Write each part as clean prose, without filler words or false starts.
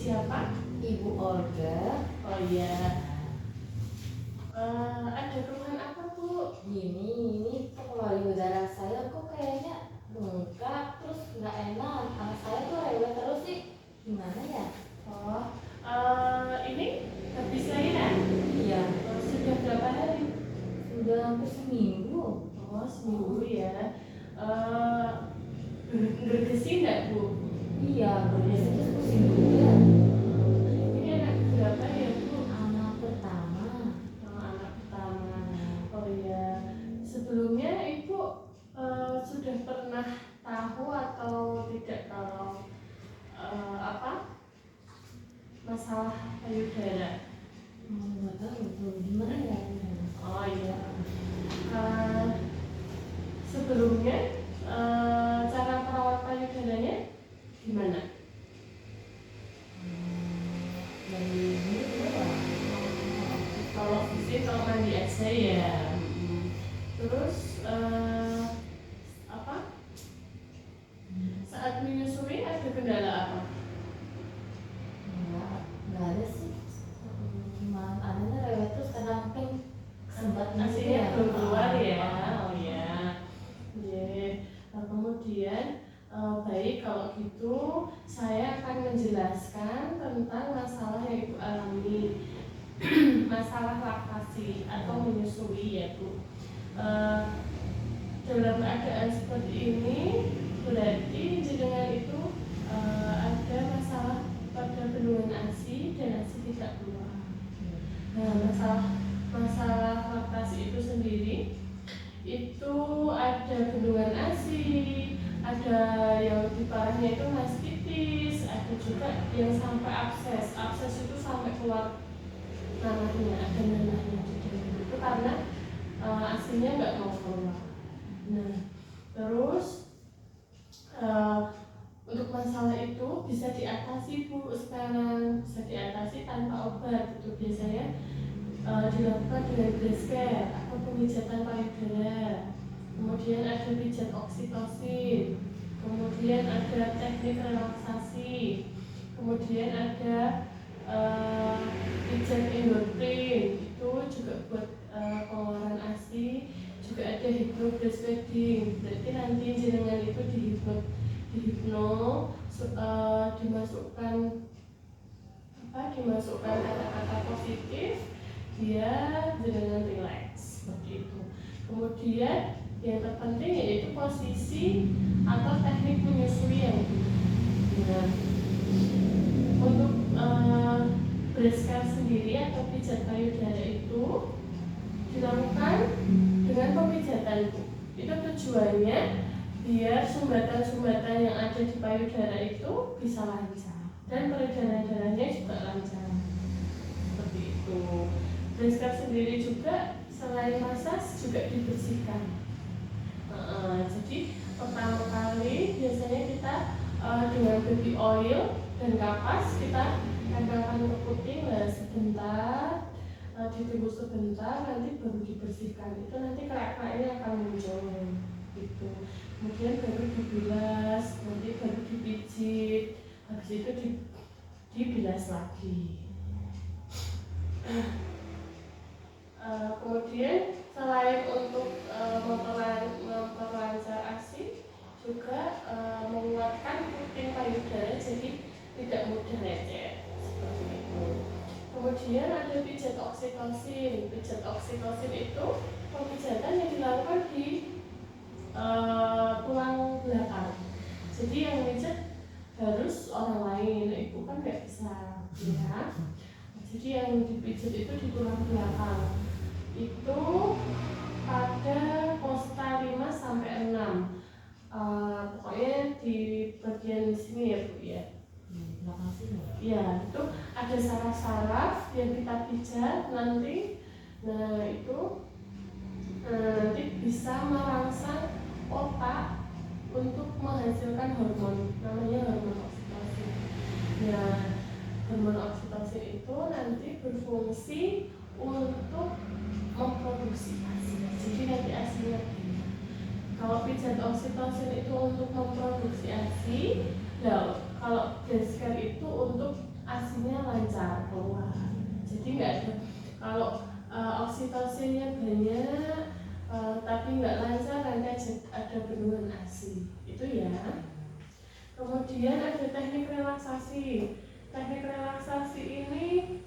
siapa? Ibu Olga. Oh iya. Ada keluhan apa, Bu? Ini pengembalian darah saya kok kayaknya bengkak, terus nggak enak. Anak saya tuh rewel terus sih. Gimana ya? Oh, ini habis lahiran? Iya, Sudah berapa hari? sudah hampir seminggu. Oh, seminggu ya. Bergesi nggak, Bu? Iya, berbiasa terus pusing juga. Ini anak berapa ya, Bu? Anak pertama. Oh, anak pertama. Oh iya. Sebelumnya Ibu sudah pernah tahu atau tidak kalau masalah payudara? Nggak tahu tuh gimana ya? Oh iya. Sebelumnya cara merawat payudaranya gimana? Dari ini doang. Kalau fisik kalau mandi aja ya. Terus saat menyusui ada kendala apa? Nggak ada sih. Cuma anaknya rewel terus karena mungkin sempat Asinya belum keluar ya. Ah. Oh ya. Yeah. Kemudian baik kalau gitu saya akan menjelaskan tentang masalah yang Ibu alami. Masalah laktasi atau menyusui ya, Bu. Dalam keadaan seperti ini berarti jenengan itu ada masalah pada bendungan ASI dan ASI tidak keluar. Nah, masalah laktasi itu sendiri itu ada bendungan ASI, ada yang lebih parahnya itu mastitis, ada juga yang sampai abses. Abses itu sampai keluar nanahnya, ada nanahnya di dalam itu karena ASI-nya nggak mau keluar. Nah, terus untuk masalah itu bisa diatasi, Bu. Sekarang bisa diatasi tanpa obat. Itu biasanya dilakukan dengan breast care atau pemijatan payudara. Kemudian ada pijat oksitosin. Kemudian ada teknik relaksasi. Kemudian ada pijat endorfin. Itu juga buat pengeluaran ASI. Juga ada hipno breastfeeding. Berarti nanti jenengan itu dimasukkan kata-kata positif, dia jenengan relax seperti itu. Kemudian yang terpenting yaitu posisi atau teknik menyusui yang benar. Untuk breast care sendiri atau pijat payudara itu dilakukan dengan pemijatan. Itu tujuannya biar sumbatan-sumbatan yang ada di payudara itu bisa lancar dan peredaran darahnya juga lancar. Seperti itu. Breast care sendiri juga selain massage juga dibersihkan. Jadi pertama kali biasanya kita dengan baby oil dan kapas kita tempelkan ke puting sebentar, ditunggu sebentar, nanti baru dibersihkan. Itu nanti kerak-keraknya akan muncul gitu. Kemudian baru dibilas, nanti baru dipijit, habis itu dibilas lagi. Kemudian selain untuk memperlancar ASI, juga menguatkan puting payudara jadi tidak mudah lecet seperti itu. Kemudian ada pijat oksitosin. Pijat oksitosin itu pemijatan yang dilakukan di tulang belakang. Jadi yang pijat harus orang lain, ibu kan nggak bisa, ya. Jadi yang dipijat itu di tulang belakang. Itu pada posta 5 sampai 6. Pokoknya di bagian sini ya, Bu ya. Belakang sini. Ya, itu ada saraf-saraf yang kita pijat nanti. Nah, itu nanti bisa merangsang otak untuk menghasilkan hormon, namanya hormon oksitosin. Nah, hormon oksitosin itu nanti berfungsi untuk memproduksi ASI. Jadi nanti ASInya banyak. Kalau pijat oksitosin itu untuk memproduksi ASI, nah kalau breast care itu untuk asinya lancar keluar. Jadi nggak ada kalau oksitosinnya banyak tapi nggak lancar, nanti ada bendungan asi itu ya. Kemudian ada teknik relaksasi. Teknik relaksasi ini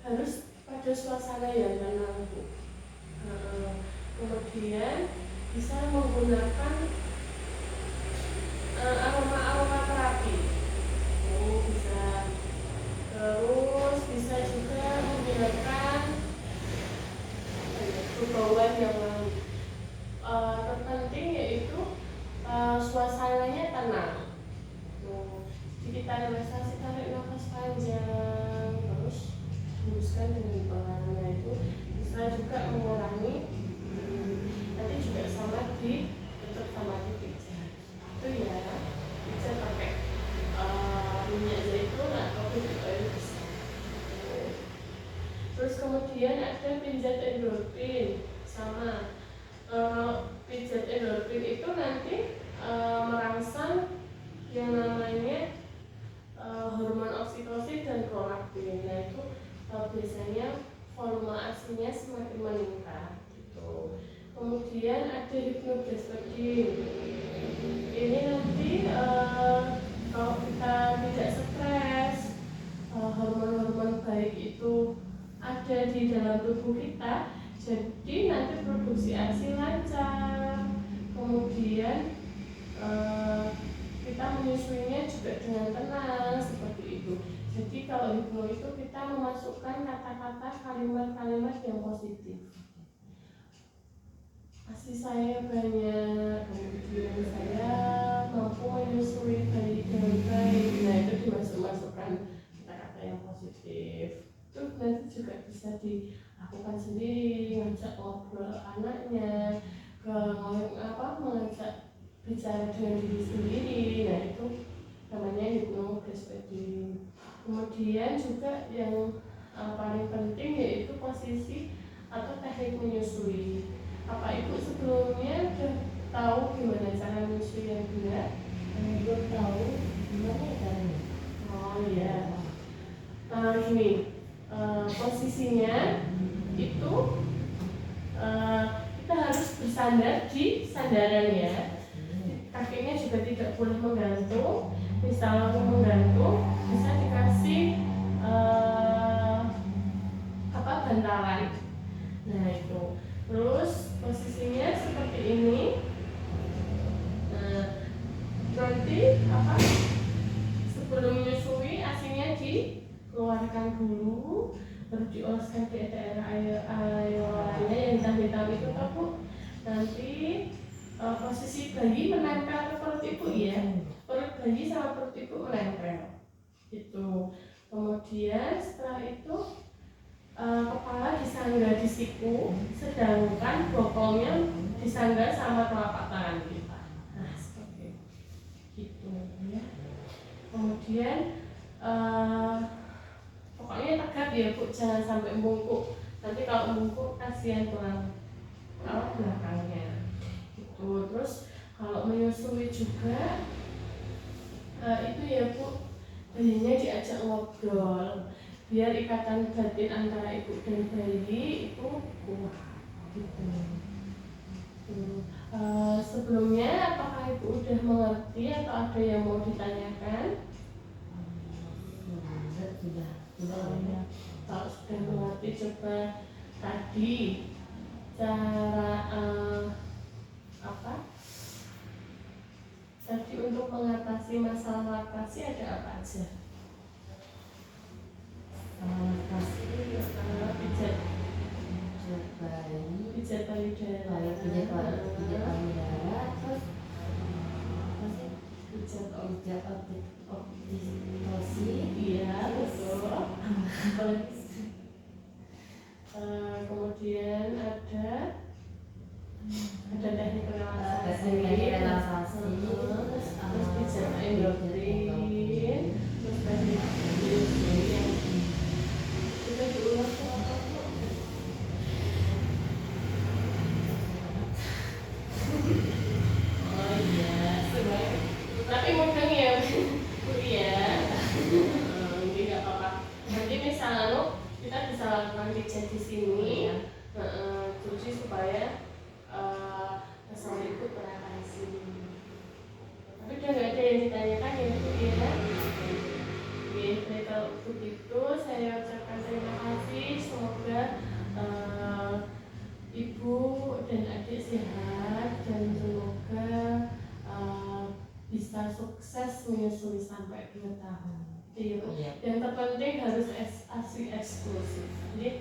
harus pada suasana yang tenang, Bu. Kemudian bisa menggunakan aroma terapi. Bisa. Terus bisa juga menggunakan bauan yang terpenting yaitu suasananya tenang. Jadi kita relaksasi, tarik nafas panjang, terus hembuskan dengan pelan. Nah, itu bisa juga mengurangi. Nanti juga sama tutup sama dipijat. Itu ya, pijat pakai minyak zaitun atau pijat oil bisa. Terus kemudian ada pijat endorfin. Sama pijat endorfin itu nanti merangsang yang namanya hormon oksitosin dan prolaktin. Nah, itu biasanya volume asinya semakin meningkat gitu. Kemudian ada hipnobesodin. Ini nanti kalau kita tidak stres, hormon-hormon baik itu ada di dalam tubuh kita, jadi nanti produksi asi lancar. Kemudian kita menyusuinya juga dengan tenang seperti itu. Jadi kalau hipno itu kita memasukkan kata-kata, kalimat-kalimat yang positif. Asi saya banyak, kemudian saya mampu menyusui bayi dengan baik. Nah, itu dimasukkan kata-kata yang positif. Itu nanti juga bisa dilakukan sendiri, ngajak ngobrol anaknya, mengajak bicara dengan diri sendiri. Nah, itu namanya hipnobesodin. Kemudian juga yang paling penting yaitu posisi atau teknik menyusui. Apa Ibu sebelumnya sudah tahu gimana cara menyusui yang benar? Belum tahu gimana caranya. Oh iya. Gini, posisinya itu kita harus bersandar di sandaran ya. Kakinya juga tidak boleh menggantung. Misalnya menggantung, bisa dikasih bantalan. Nah, itu. Terus posisinya seperti ini. Nanti sebelum menyusui asinya dikeluarkan dulu, terus dioleskan di daerah ayolannya yang hitam-hitam itu, Bu. Nanti posisi bayi menempel ke perut ibu ya. Perut bayi sama perut ibu menempel. Itu. Kemudian setelah itu kepala disanggah di siku, sedangkan bokongnya disanggah sama telapak tangan kita. Nah, seperti itu ya. Kemudian pokoknya tegap ya, Bu, jangan sampai bungkuk. Nanti kalau bungkuk kasihan tulang belakangnya. Itu. Terus kalau menyusui juga itu ya, Bu, bayinya diajak ngobrol biar ikatan batin antara ibu dan bayi itu kuat gitu. Sebelumnya apakah ibu udah mengerti atau ada yang mau ditanyakan? Sudah Ya. Kalau sudah mengerti, coba tadi cara tadi untuk mengatasi masalah laktasi ada apa aja? Pijat payudara, pijat payudara, terus pijat oksitosin, iya betul. Kemudian ada teknik relaksasi, terus pijat endorfin, terus teknik yang kita diulang apa? Oh iya, sebaik. Tapi ditanyakan ya Bu ya. Oke, baik, kalau begitu saya ucapkan terima kasih. Semoga ibu dan adik sehat dan semoga bisa sukses menyusui sampai 2 tahun. Iya, Bu. Iya. Yang terpenting harus asli eksklusif. Ya.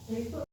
Baik, Bu.